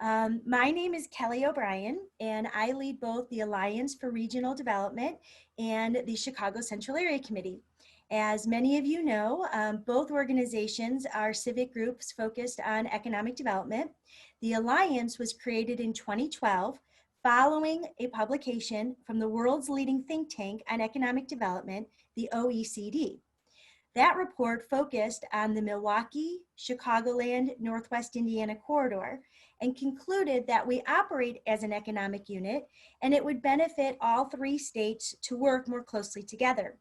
My name is Kelly O'Brien, and I lead both the Alliance for Regional Development and the Chicago Central Area Committee. As many of you know, both organizations are civic groups focused on economic development. The Alliance was created in 2012 following a publication from the world's leading think tank on economic development, the OECD. That report focused on the Milwaukee, Chicagoland, Northwest Indiana corridor and concluded that we operate as an economic unit and it would benefit all three states to work more closely together.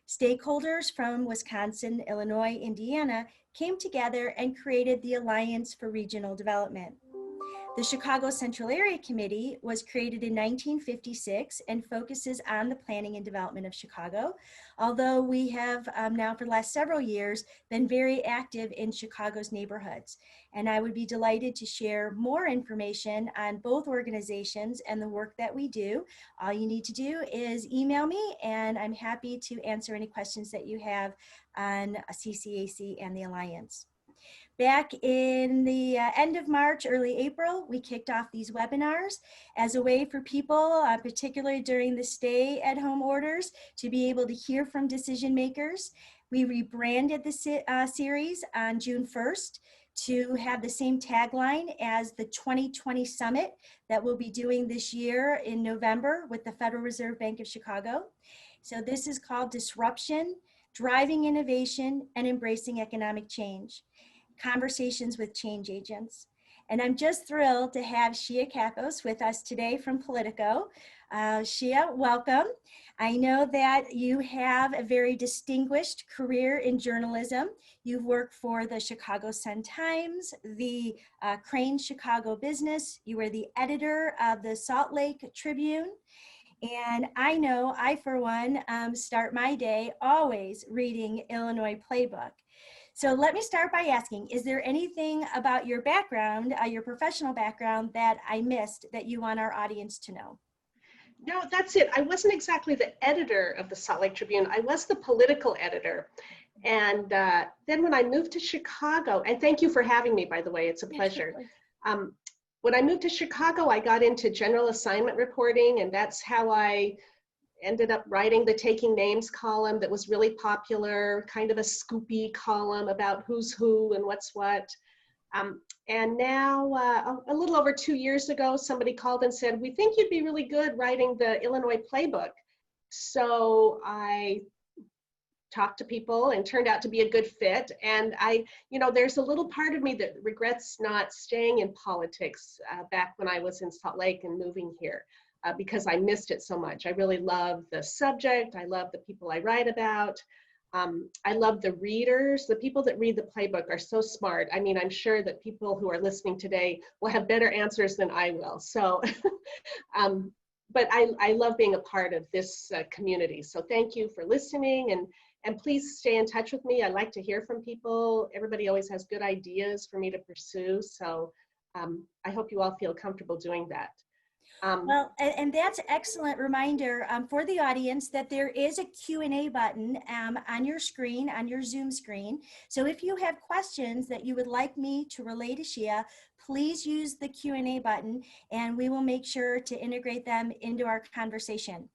Stakeholders from Wisconsin, Illinois, Indiana came together and created the Alliance for Regional Development. The Chicago Central Area Committee was created in 1956 and focuses on the planning and development of Chicago, although we have now for the last several years been very active in Chicago's neighborhoods. And I would be delighted to share more information on both organizations and the work that we do. All you need to do is email me, and I'm happy to answer any questions that you have on CCAC and the Alliance. Back in the end of March, early April, we kicked off these webinars as a way for people, particularly during the stay-at-home orders, to be able to hear from decision makers. We rebranded the series on June 1st to have the same tagline as the 2020 Summit that we'll be doing this year in November with the Federal Reserve Bank of Chicago. So this is called Disruption, Driving Innovation, and Embracing Economic Change. Conversations with Change Agents. And I'm just thrilled to have Shia Kapos with us today from POLITICO. Shia, welcome. I know that you have a very distinguished career in journalism. You've worked for the Chicago Sun-Times, the Crane Chicago Business. You were the editor of the Salt Lake Tribune. And I know I, for one, start my day always reading Illinois Playbook. So let me start by asking, is there anything about your background, your professional background, that I missed that you want our audience to know? No, that's it. I wasn't exactly the editor of the Salt Lake Tribune. I was the political editor. And then when I moved to Chicago, and thank you for having me, by the way, it's a pleasure. When I moved to Chicago, I got into general assignment reporting, and that's how I ended up writing the Taking Names column that was really popular, kind of a scoopy column about who's who and what's what. And now, a little over 2 years ago, somebody called and said, we think you'd be really good writing the Illinois Playbook. So I talked to people and turned out to be a good fit. And there's a little part of me that regrets not staying in politics back when I was in Salt Lake and moving here. Because I missed it so much. I really love the subject. I love the people I write about. I love the readers. The people that read the playbook are so smart. I mean, I'm sure that people who are listening today will have better answers than I will. So, but I love being a part of this community. So thank you for listening, and please stay in touch with me. I like to hear from people. Everybody always has good ideas for me to pursue. So I hope you all feel comfortable doing that. Well, and that's an excellent reminder for the audience that there is a Q&A button on your screen, on your Zoom screen. So if you have questions that you would like me to relay to Shia, please use the Q&A button and we will make sure to integrate them into our conversation.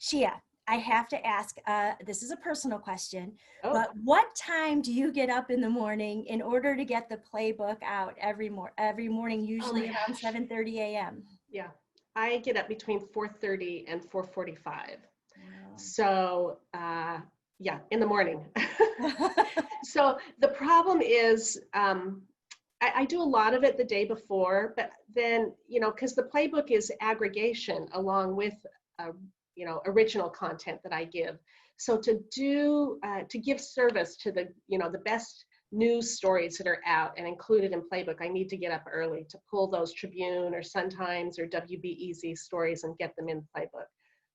Shia, I have to ask, this is a personal question, but what time do you get up in the morning in order to get the playbook out every morning, usually around 7:30 a.m.? Yeah, I get up between 4:30 and 4:45. Wow. So yeah, in the morning. So the problem is I do a lot of it the day before, but then, because the playbook is aggregation along with, original content that I give. So to give service to the best news stories that are out and included in Playbook, I need to get up early to pull those Tribune or Sun-Times or WBEZ stories and get them in Playbook.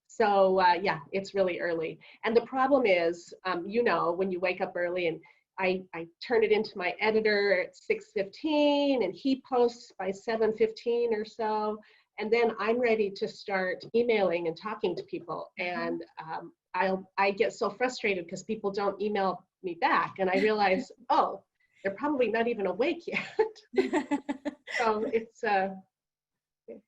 So yeah, it's really early. And the problem is, when you wake up early, and I turn it into my editor at 6:15 and he posts by 7:15 or so. And then I'm ready to start emailing and talking to people. And I get so frustrated because people don't email me back. And I realize, oh, they're probably not even awake yet. So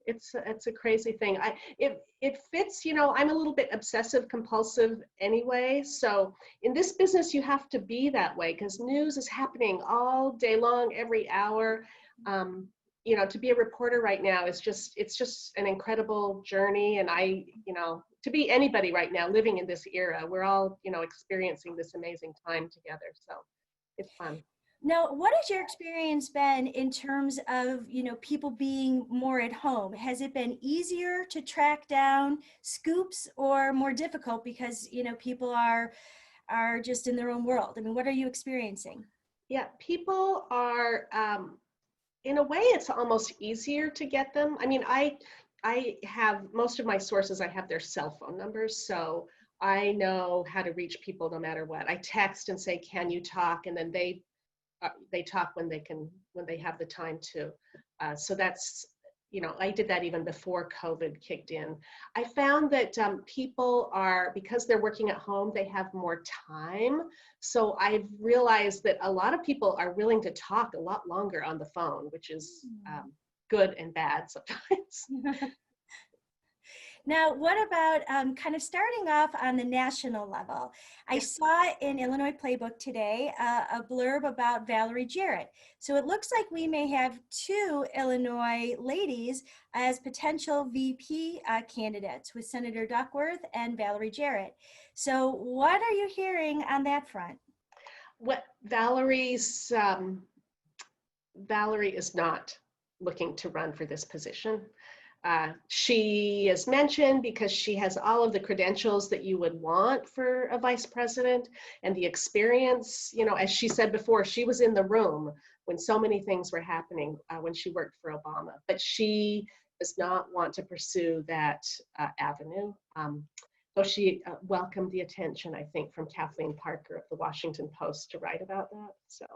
it's a crazy thing. It fits, you know, I'm a little bit obsessive compulsive anyway. So in this business, you have to be that way because news is happening all day long, every hour. You know, to be a reporter right now is it's just an incredible journey. And you know, to be anybody right now living in this era, we're all, you know, experiencing this amazing time together. So it's fun. Now, what has your experience been in terms of, you know, people being more at home? Has it been easier to track down scoops or more difficult because, you know, people are just in their own world? I mean, what are you experiencing? Yeah, people are, in a way, it's almost easier to get them. I mean, I have most of my sources, I have their cell phone numbers. So I know how to reach people no matter what. I text and say, can you talk? And then they talk when they have the time to. So that's, you know, I did that even before COVID kicked in. I found that people are, because they're working at home, they have more time. So I've realized that a lot of people are willing to talk a lot longer on the phone, which is good and bad sometimes. Now, what about kind of starting off on the national level? I saw in Illinois Playbook today a blurb about Valerie Jarrett. So it looks like we may have two Illinois ladies as potential VP candidates with Senator Duckworth and Valerie Jarrett. So what are you hearing on that front? What Valerie is not looking to run for this position. She is mentioned because she has all of the credentials that you would want for a vice president and the experience. You know, as she said before, she was in the room when so many things were happening when she worked for Obama, but she does not want to pursue that avenue. So she welcomed the attention, I think, from Kathleen Parker of the Washington Post to write about that. So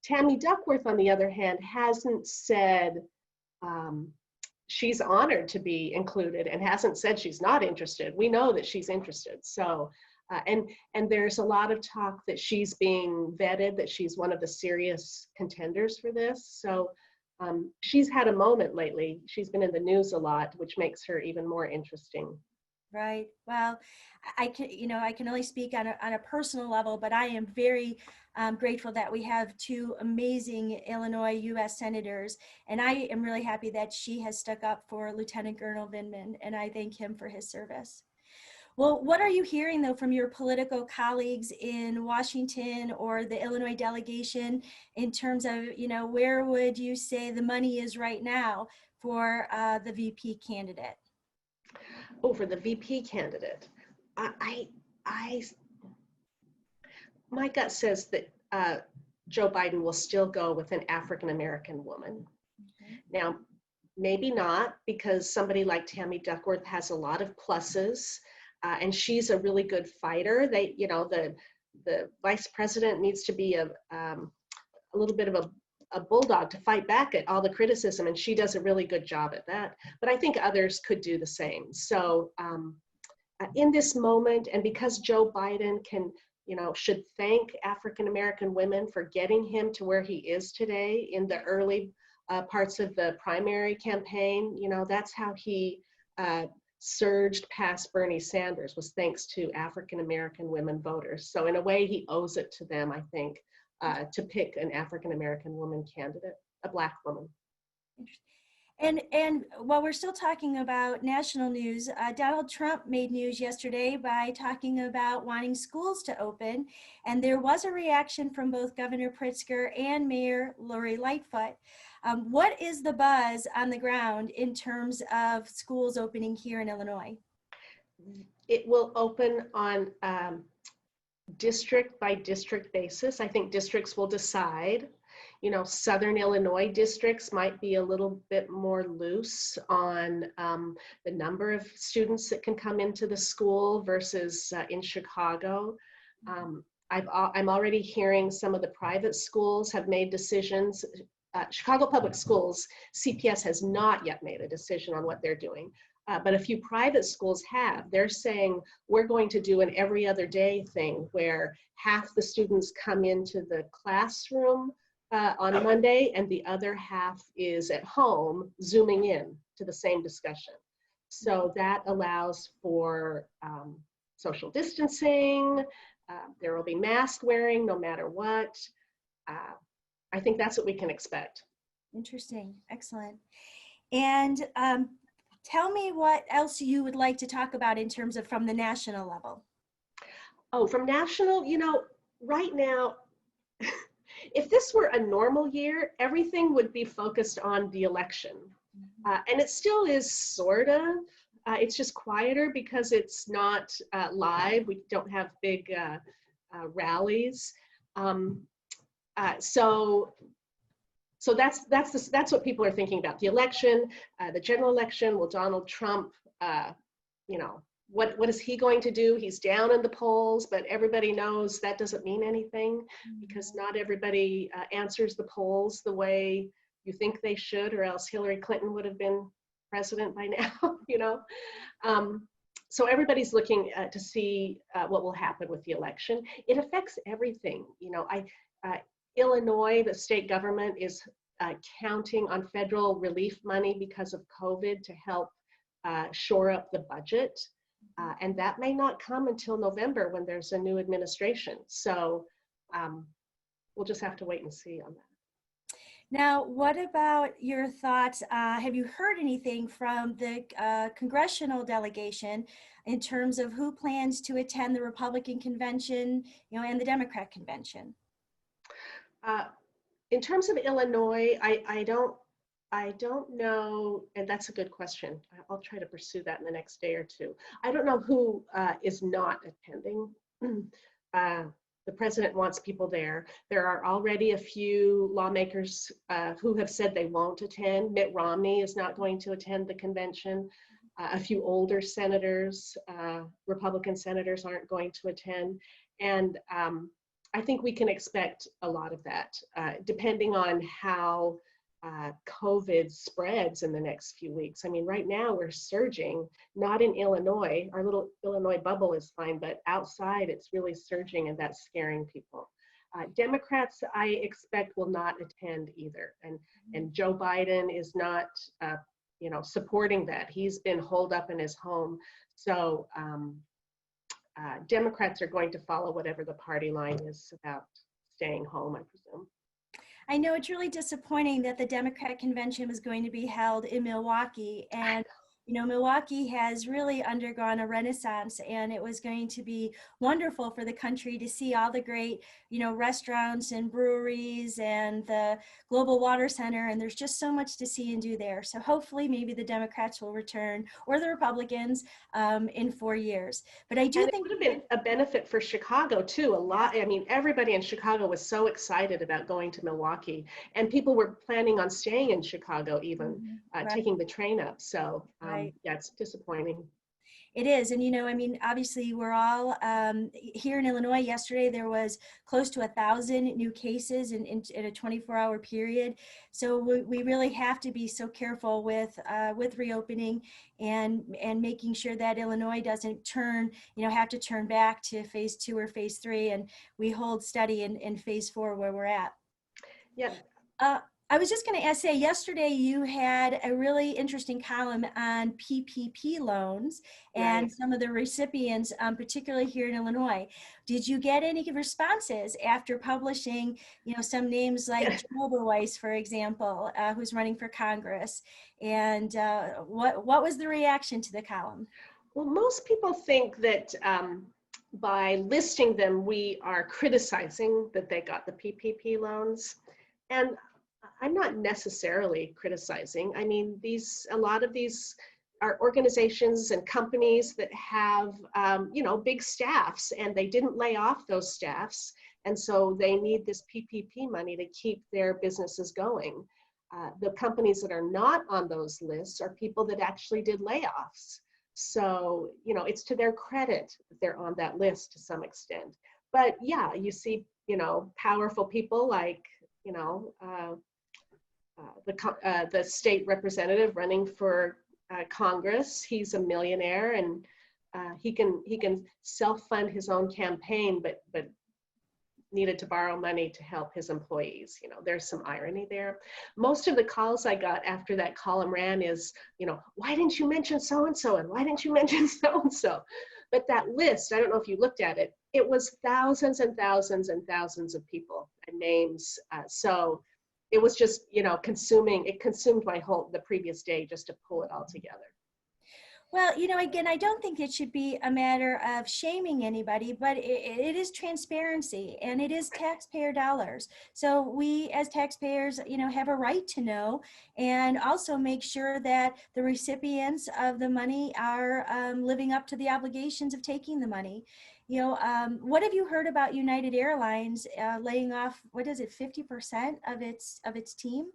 Tammy Duckworth, on the other hand, hasn't said, she's honored to be included and hasn't said she's not interested. We know that she's interested. So, and there's a lot of talk that she's being vetted, that she's one of the serious contenders for this. So she's had a moment lately. She's been in the news a lot, which makes her even more interesting. Right. Well, I can only speak on a personal level, but I am very grateful that we have two amazing Illinois U.S. senators, and I am really happy that she has stuck up for Lieutenant Colonel Vindman, and I thank him for his service. Well, what are you hearing though from your political colleagues in Washington or the Illinois delegation in terms of, you know, where would you say the money is right now for the VP candidate? Oh, for the VP candidate, my gut says that Joe Biden will still go with an African-American woman. Okay. Now, maybe not, because somebody like Tammy Duckworth has a lot of pluses, and she's a really good fighter. You know, the vice president needs to be a little bit of a bulldog to fight back at all the criticism, and she does a really good job at that. But I think others could do the same. So in this moment, and because Joe Biden should thank African-American women for getting him to where he is today in the early parts of the primary campaign, you know, that's how he surged past Bernie Sanders, was thanks to African-American women voters. So in a way, he owes it to them, I think, to pick an African-American woman candidate, a Black woman. And while we're still talking about national news, Donald Trump made news yesterday by talking about wanting schools to open. And there was a reaction from both Governor Pritzker and Mayor Lori Lightfoot. What is the buzz on the ground in terms of schools opening here in Illinois? It will open on district by district basis. I think districts will decide. You know, Southern Illinois districts might be a little bit more loose on the number of students that can come into the school versus in Chicago. I'm already hearing some of the private schools have made decisions. Chicago Public Schools, CPS has not yet made a decision on what they're doing. but a few private schools have. They're saying we're going to do an every other day thing where half the students come into the classroom on Monday and the other half is at home Zooming in to the same discussion. So that allows for social distancing. There will be mask wearing no matter what. I think that's what we can expect. Interesting. Excellent. And tell me what else you would like to talk about in terms of from the national level. Oh, from national, you know, right now, if this were a normal year, everything would be focused on the election. And it still is sort of. It's just quieter because it's not live. We don't have big rallies. So that's what people are thinking about. The election, the general election. Will Donald Trump, you know, what is he going to do? He's down in the polls, but everybody knows that doesn't mean anything because not everybody answers the polls the way you think they should, or else Hillary Clinton would have been president by now, you know. So everybody's looking to see what will happen with the election. It affects everything, you know. Illinois, the state government is counting on federal relief money because of COVID to help shore up the budget. And that may not come until November when there's a new administration. So we'll just have to wait and see on that. Now, what about your thoughts? Have you heard anything from the Congressional Delegation in terms of who plans to attend the Republican convention, you know, and the Democrat convention? In terms of Illinois, I don't know, and that's a good question. I'll try to pursue that in the next day or two. I don't know who is not attending. The president wants people there. There are already a few lawmakers who have said they won't attend. Mitt Romney is not going to attend the convention. A few older senators, Republican senators, aren't going to attend. And I think we can expect a lot of that, depending on how COVID spreads in the next few weeks. I mean, right now we're surging, not in Illinois. Our little Illinois bubble is fine, but outside it's really surging, and that's scaring people. Democrats, I expect, will not attend either. And Joe Biden is not, you know, supporting that. He's been holed up in his home. So Democrats are going to follow whatever the party line is about staying home, I presume. I know it's really disappointing that the Democrat convention was going to be held in Milwaukee, and you know, Milwaukee has really undergone a renaissance, and it was going to be wonderful for the country to see all the great, you know, restaurants and breweries and the Global Water Center, and there's just so much to see and do there. So hopefully maybe the Democrats will return, or the Republicans, in 4 years. But I do think it would have been a benefit for Chicago too. A lot, I mean, everybody in Chicago was so excited about going to Milwaukee, and people were planning on staying in Chicago even, taking the train up. So yeah, it's disappointing. It is. And, you know, I mean, obviously we're all here in Illinois. Yesterday, there was close to 1,000 new cases in a 24-hour period. So we really have to be so careful with reopening and making sure that Illinois doesn't have to turn back to phase 2 or phase 3. And we hold steady in phase 4 where we're at. Yeah. I was just going to say, yesterday you had a really interesting column on PPP loans and some of the recipients, particularly here in Illinois. Did you get any responses after publishing, you know, some names like Joe Weiss, for example, who's running for Congress? And what was the reaction to the column? Well, most people think that by listing them, we are criticizing that they got the PPP loans. And I'm not necessarily criticizing. I mean, a lot of these are organizations and companies that have, you know, big staffs, and they didn't lay off those staffs. And so they need this PPP money to keep their businesses going. The companies that are not on those lists are people that actually did layoffs. So, you know, it's to their credit that they're on that list to some extent. But yeah, you see, you know, powerful people like, you know, the state representative running for Congress. He's a millionaire, and he can self-fund his own campaign, but needed to borrow money to help his employees. You know, there's some irony there. Most of the calls I got after that column ran is, you know, why didn't you mention so-and-so, and why didn't you mention so-and-so? But that list, I don't know if you looked at it, it was thousands and thousands and thousands of people and names. So it was just, you know, it consumed the previous day just to pull it all together. Well, you know, again, I don't think it should be a matter of shaming anybody, but it is transparency, and it is taxpayer dollars. So we as taxpayers, you know, have a right to know, and also make sure that the recipients of the money are living up to the obligations of taking the money. You know, what have you heard about United Airlines laying off, what is it, 50% of its team?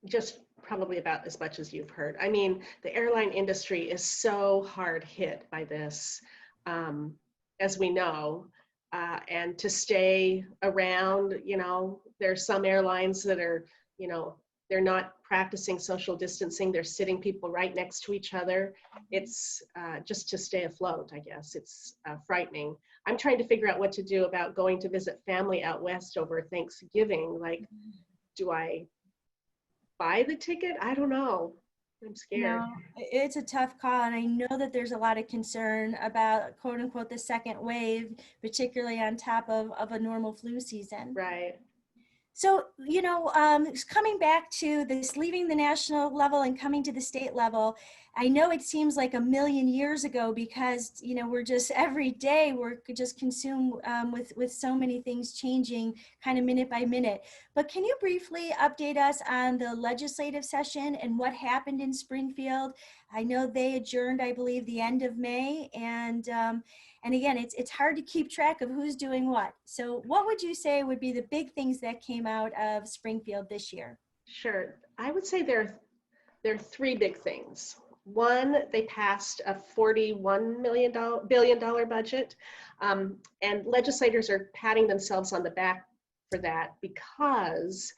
Just probably about as much as you've heard. I mean, the airline industry is so hard hit by this, as we know, and to stay around, you know, there's some airlines that are, you know, they're not practicing social distancing. They're sitting people right next to each other. It's just to stay afloat, I guess. It's frightening. I'm trying to figure out what to do about going to visit family out west over Thanksgiving. Like, do I buy the ticket? I don't know. I'm scared. No, it's a tough call, and I know that there's a lot of concern about quote unquote the second wave, particularly on top of a normal flu season. Right. So, you know, coming back to this, leaving the national level and coming to the state level, I know it seems like a million years ago because, you know, we're just every day we're just consumed with so many things changing kind of minute by minute. But can you briefly update us on the legislative session and what happened in Springfield? I know they adjourned, I believe, the end of May, and again, it's hard to keep track of who's doing what. So what would you say would be the big things that came out of Springfield this year? Sure. I would say there are three big things. One, they passed a $41 billion budget, and legislators are patting themselves on the back for that because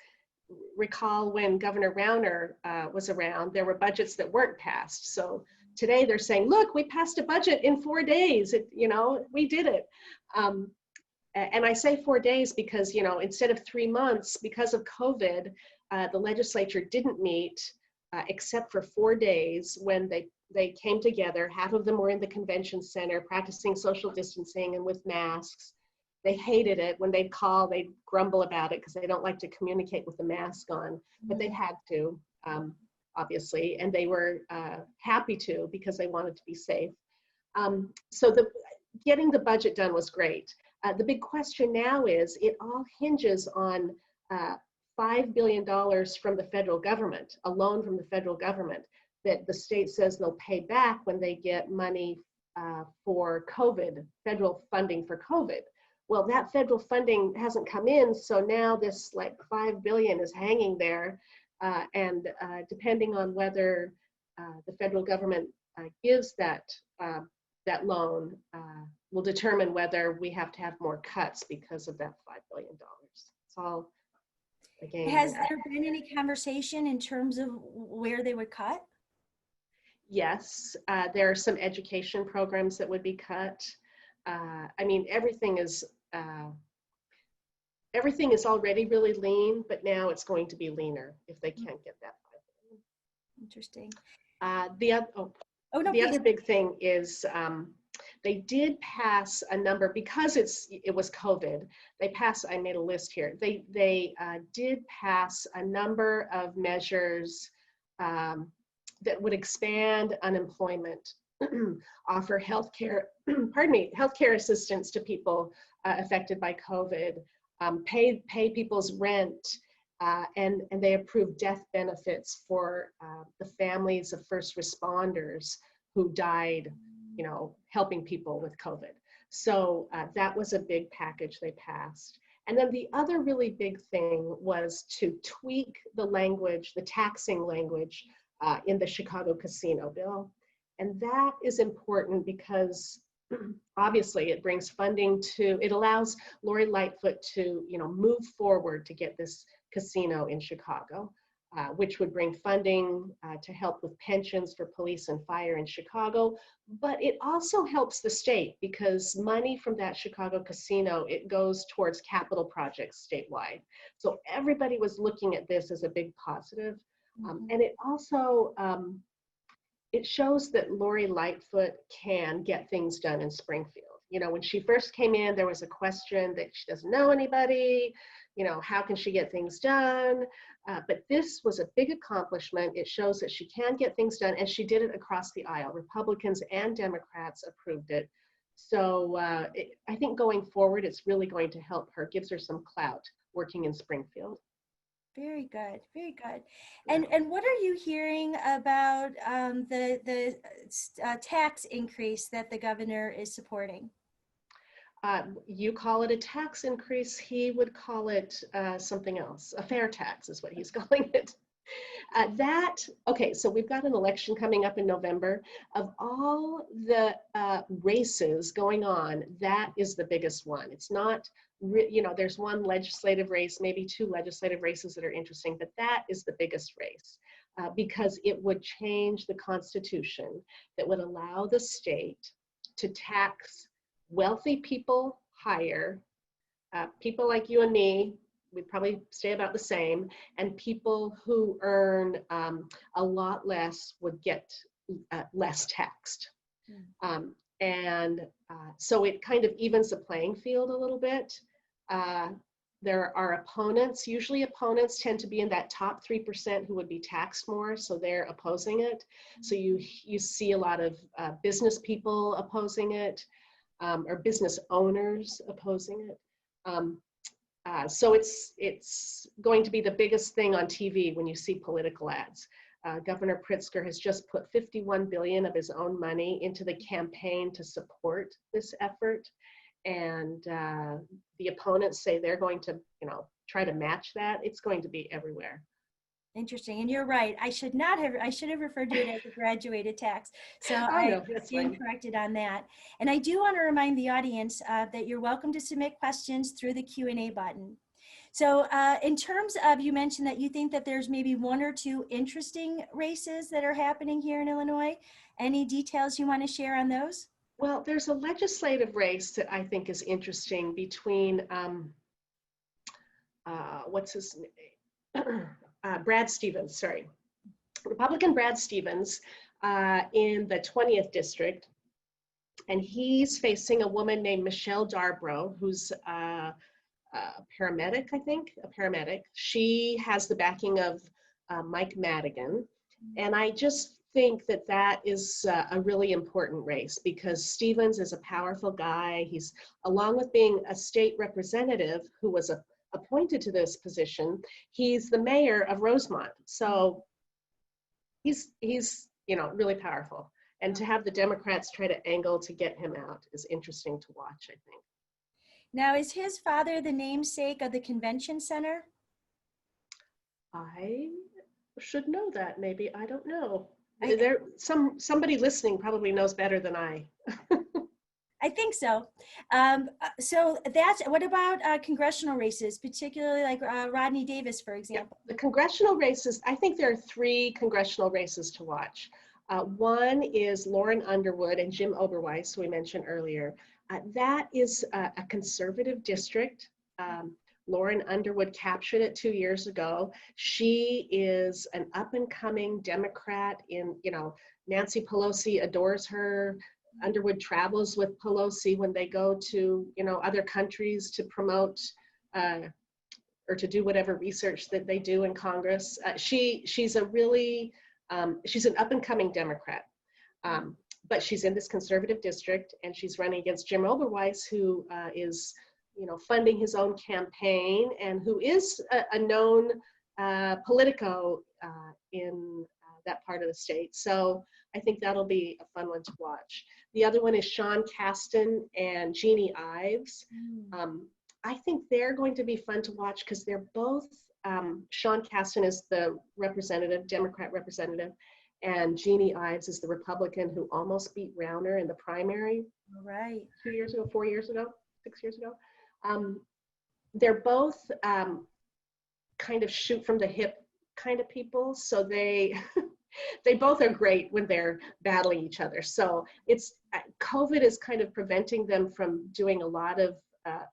recall when Governor Rauner was around, there were budgets that weren't passed. So today they're saying, look, we passed a budget in 4 days. You know, we did it. And I say 4 days because, you know, instead of 3 months, because of COVID, the legislature didn't meet except for 4 days when they came together. Half of them were in the convention center practicing social distancing and with masks. They hated it. When they'd call, they'd grumble about it because they don't like to communicate with the mask on, but they had to, obviously, and they were happy to because they wanted to be safe. So getting the budget done was great. The big question now is it all hinges on $5 billion from the federal government, a loan from the federal government that the state says they'll pay back when they get money for COVID, federal funding for COVID. Well, that federal funding hasn't come in, so now this like $5 billion is hanging there, and depending on whether the federal government gives that loan, will determine whether we have to have more cuts because of that $5 billion. It's all a game. Has there been any conversation in terms of where they would cut? Yes, there are some education programs that would be cut. I mean, everything is already really lean, but now it's going to be leaner if they can't get that $5 billion. Interesting. The other big thing is they did pass a number because it was COVID. I made a list here. They did pass a number of measures that would expand unemployment, offer healthcare, healthcare assistance to people affected by COVID, pay people's rent, and they approved death benefits for the families of first responders who died, you know, helping people with COVID. So that was a big package they passed. And then the other really big thing was to tweak the language, the taxing language in the Chicago casino bill. And that is important because obviously it brings funding it allows Lori Lightfoot to, you know, move forward to get this casino in Chicago. which would bring funding to help with pensions for police and fire in Chicago. But it also helps the state because money from that Chicago casino, it goes towards capital projects statewide. So everybody was looking at this as a big positive. And it also, it shows that Lori Lightfoot can get things done in Springfield. You know, when she first came in, there was a question that she doesn't know anybody, you know, how can she get things done? But this was a big accomplishment. It shows that she can get things done, and she did it across the aisle. Republicans and Democrats approved it. So I think going forward, it's really going to help her, gives her some clout working in Springfield. Very good, very good. And what are you hearing about the tax increase that the governor is supporting? You call it a tax increase. He would call it something else. A fair tax is what he's calling it. Okay, so we've got an election coming up in November. Of all the races going on, that is the biggest one. It's not, you know, there's one legislative race, maybe two legislative races that are interesting, but that is the biggest race because it would change the Constitution that would allow the state to tax wealthy people higher, people like you and me, we'd probably stay about the same, and people who earn a lot less would get less taxed. So it kind of evens the playing field a little bit. There are opponents, usually opponents tend to be in that top 3% who would be taxed more, so they're opposing it. So you see a lot of business people opposing it, or business owners opposing it. So it's going to be the biggest thing on TV when you see political ads. Governor Pritzker has just put $51 billion of his own money into the campaign to support this effort. And the opponents say they're going to, you know, try to match that. It's going to be everywhere. Interesting, and you're right. I should have referred to it as a graduated tax. So I stand corrected on that. And I do want to remind the audience that you're welcome to submit questions through the Q&A button. So in terms of, you mentioned that you think that there's maybe one or two interesting races that are happening here in Illinois. Any details you want to share on those? Well, there's a legislative race that I think is interesting between, what's his name? Brad Stevens, sorry. Republican Brad Stevens in the 20th district. And he's facing a woman named Michelle Darbro, who's a paramedic, I think, a paramedic. She has the backing of Mike Madigan. And I just think that that is a really important race because Stevens is a powerful guy. He's, along with being a state representative who was appointed to this position, he's the mayor of Rosemont. So he's you know, really powerful. And to have the Democrats try to angle to get him out is interesting to watch, I think. Now, is his father the namesake of the convention center? I should know that, maybe. I don't know. Somebody listening probably knows better than I. I think so. So what about congressional races, particularly like Rodney Davis, for example? Yeah, the congressional races, I think there are three congressional races to watch. One is Lauren Underwood and Jim Oberweis, who we mentioned earlier. That is a conservative district. Lauren Underwood captured it 2 years ago. She is an up-and-coming Democrat in, you know, Nancy Pelosi adores her. Underwood travels with Pelosi when they go to, you know, other countries to promote or to do whatever research that they do in Congress. She's a really, she's an up-and-coming Democrat, but she's in this conservative district and she's running against Jim Oberweis, who is, you know, funding his own campaign and who is a known Politico in that part of the state. So I think that'll be a fun one to watch. The other one is Sean Casten and Jeannie Ives. I think they're going to be fun to watch because they're both, Sean Casten is the representative, Democrat representative, and Jeannie Ives is the Republican who almost beat Rauner in the primary. All right. 2 years ago, 4 years ago, 6 years ago. They're both kind of shoot from the hip kind of people. So they, they both are great when they're battling each other. So it's, COVID is kind of preventing them from doing a lot of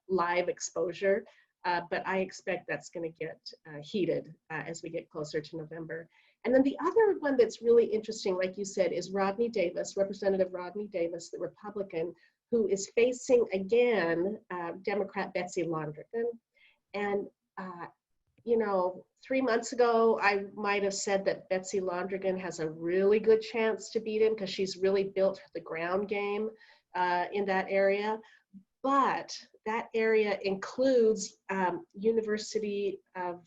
live exposure, but I expect that's going to get heated as we get closer to November. And then the other one that's really interesting, like you said, is Rodney Davis, Representative Rodney Davis, the Republican, who is facing again Democrat Betsy Londrigan. And you know, 3 months ago, I might have said that Betsy Londrigan has a really good chance to beat him because she's really built the ground game in that area. But that area includes University of,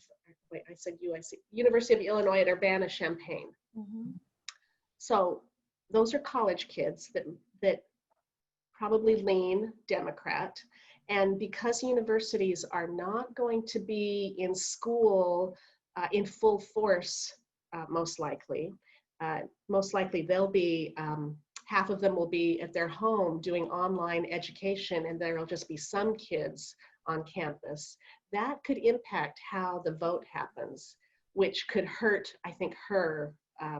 wait, I said UIC, University of Illinois at Urbana-Champaign. Mm-hmm. So those are college kids that probably lean Democrat. And because universities are not going to be in school in full force, most likely they'll be, half of them will be at their home doing online education, and there will just be some kids on campus. That could impact how the vote happens, which could hurt, I think, her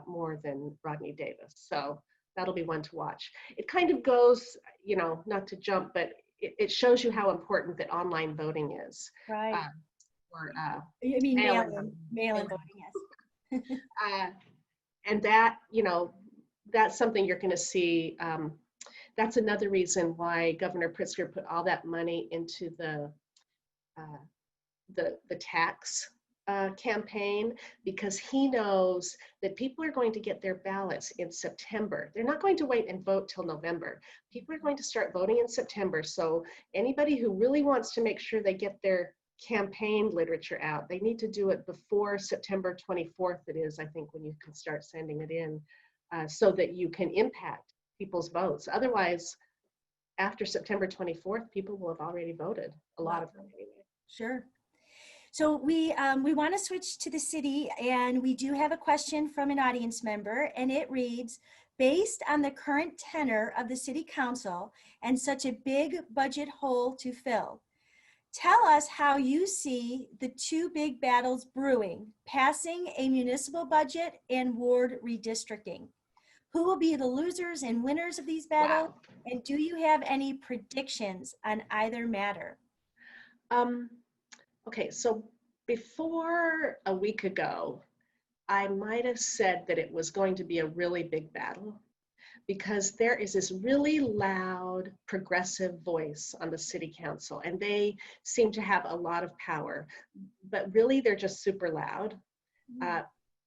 more than Rodney Davis. So that'll be one to watch. It kind of goes, you know, not to jump, but it shows you how important that online voting is. Right. Or I mean, mail-in voting, yes. And that, you know, that's something you're going to see. That's another reason why Governor Pritzker put all that money into the tax campaign, because he knows that people are going to get their ballots in September. They're not going to wait and vote till November. People are going to start voting in September. So anybody who really wants to make sure they get their campaign literature out, they need to do it before September 24th, it is, I think, when you can start sending it in, so that you can impact people's votes. Otherwise, after September 24th, people will have already voted, a lot of them anyway. Sure. So we want to switch to the city, and we do have a question from an audience member, and it reads, based on the current tenor of the city council and such a big budget hole to fill, tell us how you see the two big battles brewing, passing a municipal budget and ward redistricting. Who will be the losers and winners of these battles? Wow. And do you have any predictions on either matter? Okay, so before a week ago, I might have said that it was going to be a really big battle, because there is this really loud progressive voice on the city council, and they seem to have a lot of power, but really they're just super loud.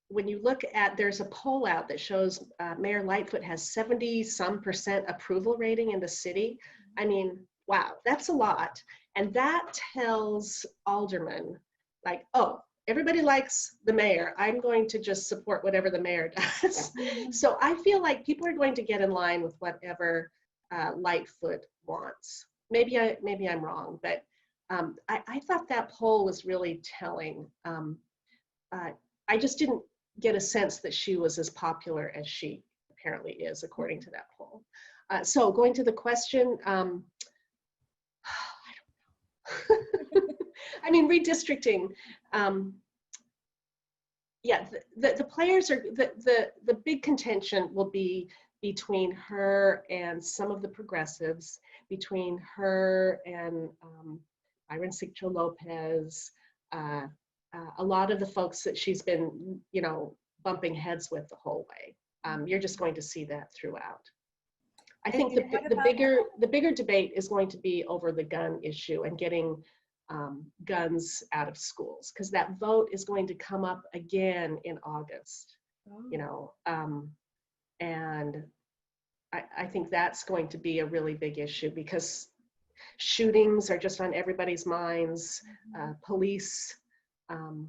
When you look at, there's a poll out that shows Mayor Lightfoot has 70-some% approval rating in the city. I mean, wow, that's a lot. And that tells aldermen, like, oh, everybody likes the mayor, I'm going to just support whatever the mayor does. So I feel like people are going to get in line with whatever Lightfoot wants. Maybe I'm wrong, but I thought that poll was really telling. I just didn't get a sense that she was as popular as she apparently is, according to that poll. So going to the question, I mean, redistricting. Yeah, the players are, the big contention will be between her and some of the progressives, between her and Byron Sigcho Lopez, a lot of the folks that she's been, you know, bumping heads with the whole way. You're just going to see that throughout. I think the bigger debate is going to be over the gun issue and getting guns out of schools, because that vote is going to come up again in August. You know, and I think that's going to be a really big issue, because shootings are just on everybody's minds. Police, you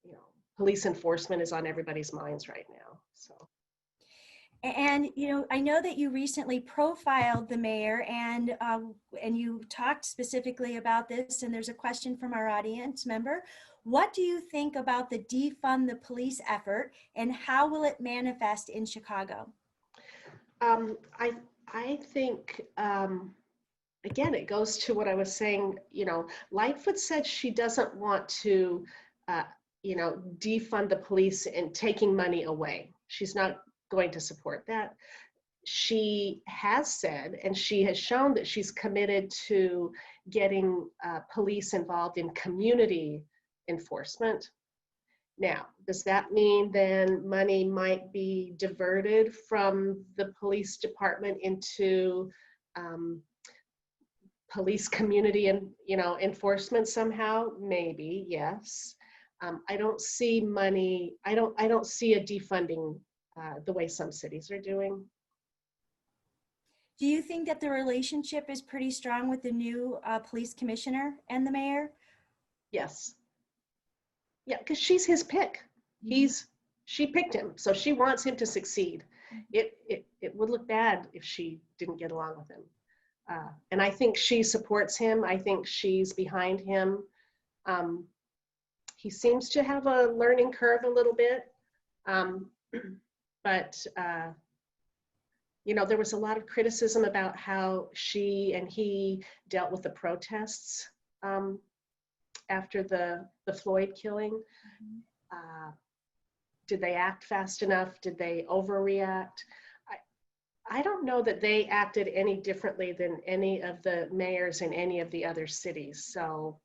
know, police enforcement is on everybody's minds right now. So. And, you know, I know that you recently profiled the mayor, and you talked specifically about this, and there's a question from our audience member. What do you think about the defund the police effort, and how will it manifest in Chicago? I think, again, it goes to what I was saying, you know, Lightfoot said she doesn't want to defund the police and taking money away. She's not going to support that. She has said, and she has shown that she's committed to getting police involved in community enforcement. Now, does that mean then money might be diverted from the police department into police community and enforcement somehow? Maybe, yes. I don't see money. I don't see a defunding the way some cities are doing. Do you think that the relationship is pretty strong with the new police commissioner and the mayor? Yes. Yeah, because she's his pick. She picked him, so she wants him to succeed. It would look bad if she didn't get along with him. And I think she supports him. I think she's behind him. He seems to have a learning curve a little bit, but there was a lot of criticism about how she and he dealt with the protests after the Floyd killing. Did they act fast enough? Did they overreact? I don't know that they acted any differently than any of the mayors in any of the other cities. So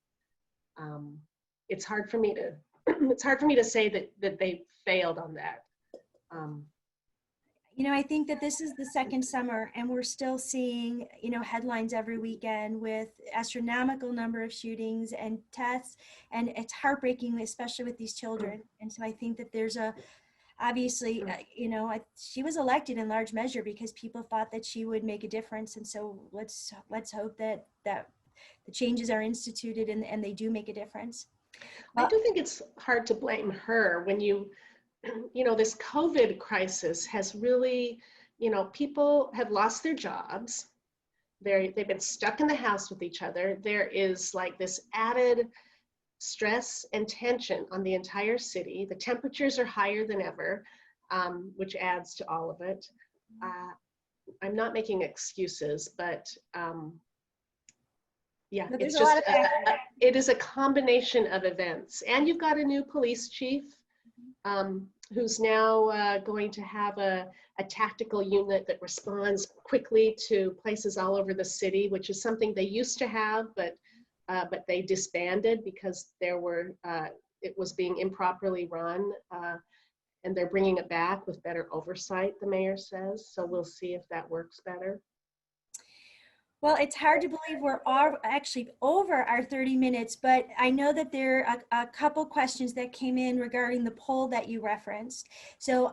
it's hard for me to say that they failed on that. I think that this is the second summer and we're still seeing, headlines every weekend with astronomical number of shootings and deaths. And it's heartbreaking, especially with these children. And so I think that there's obviously, she was elected in large measure because people thought that she would make a difference. And so let's hope that the changes are instituted and they do make a difference. I do think it's hard to blame her when this COVID crisis has really, people have lost their jobs. They've been stuck in the house with each other. There is like this added stress and tension on the entire city. The temperatures are higher than ever, which adds to all of it. I'm not making excuses, but yeah, it's just, it is a combination of events. And you've got a new police chief who's now going to have a tactical unit that responds quickly to places all over the city, which is something they used to have, but they disbanded because it was being improperly run, and they're bringing it back with better oversight, the mayor says. So we'll see if that works better. Well, it's hard to believe we're all actually over our 30 minutes, but I know that there are a couple questions that came in regarding the poll that you referenced. So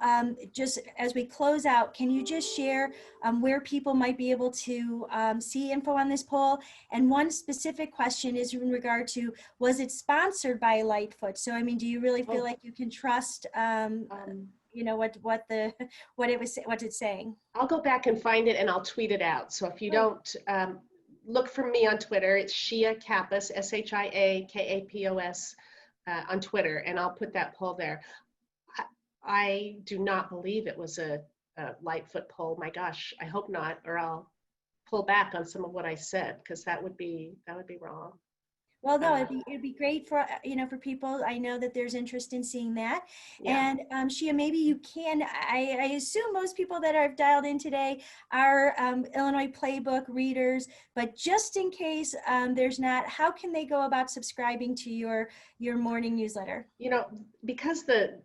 just as we close out, can you just share where people might be able to see info on this poll? And one specific question is in regard to, was it sponsored by Lightfoot? So, I mean, do you really feel like you can trust what it's saying? I'll go back and find it and I'll tweet it out. So if you don't look for me on Twitter, it's Shia Kapos, SHIA-KAPOS on Twitter, and I'll put that poll there. I do not believe it was a Lightfoot poll. My gosh, I hope not, or I'll pull back on some of what I said, because that would be wrong. Well, no, it'd be great for, for people. I know that there's interest in seeing that. Yeah. And Shia, maybe you can, I assume most people that are dialed in today are Illinois Playbook readers, but just in case there's not, how can they go about subscribing to your morning newsletter? Because the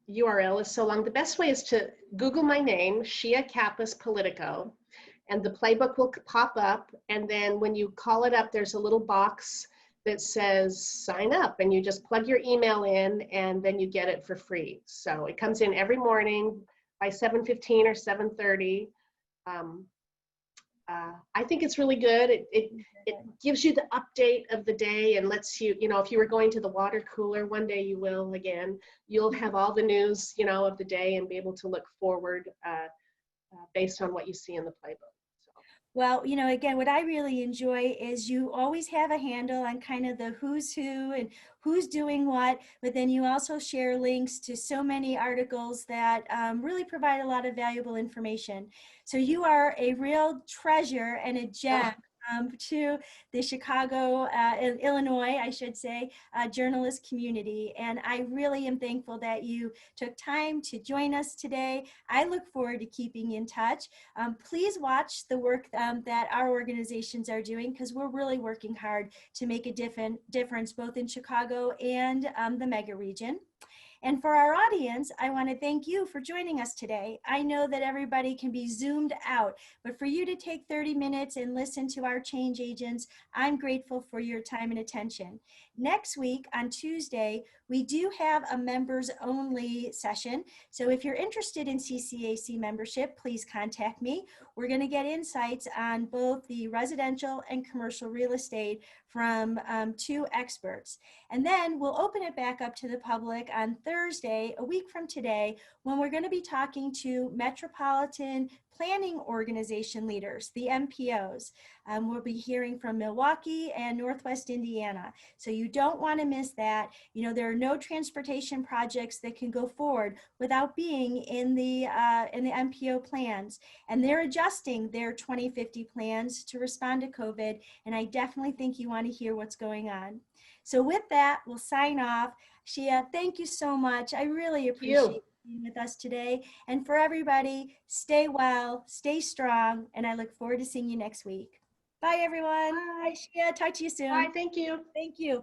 URL is so long, the best way is to Google my name, Shia Kapos Politico, and the Playbook will pop up. And then when you call it up, there's a little box that says sign up, and you just plug your email in and then you get it for free. So it comes in every morning by 7:15 or 7:30. I think it's really good. It gives you the update of the day and lets you, if you were going to the water cooler, one day you will again, you'll have all the news, of the day and be able to look forward based on what you see in the playbook. Well, again, what I really enjoy is you always have a handle on kind of the who's who and who's doing what, but then you also share links to so many articles that really provide a lot of valuable information. So you are a real treasure and a gem to the Chicago, Illinois, I should say, journalist community. And I really am thankful that you took time to join us today. I look forward to keeping in touch. Please watch the work that our organizations are doing, because we're really working hard to make a difference both in Chicago and the mega region. And for our audience, I want to thank you for joining us today. I know that everybody can be zoomed out, but for you to take 30 minutes and listen to our change agents, I'm grateful for your time and attention. Next week on Tuesday, we do have a members only session. So if you're interested in CCAC membership, please contact me. We're going to get insights on both the residential and commercial real estate from two experts. And then we'll open it back up to the public on Thursday, a week from today, when we're going to be talking to Metropolitan Planning Organization leaders, the MPOs. We'll be hearing from Milwaukee and Northwest Indiana. So you don't want to miss that. You know, there are no transportation projects that can go forward without being in the MPO plans. And they're adjusting their 2050 plans to respond to COVID. And I definitely think you want to hear what's going on. So with that, we'll sign off. Shia, thank you so much. I really appreciate you being with us today. And for everybody, stay well, stay strong, and I look forward to seeing you next week. Bye, everyone. Bye. Bye, Shia. Talk to you soon. Bye. Thank you. Thank you.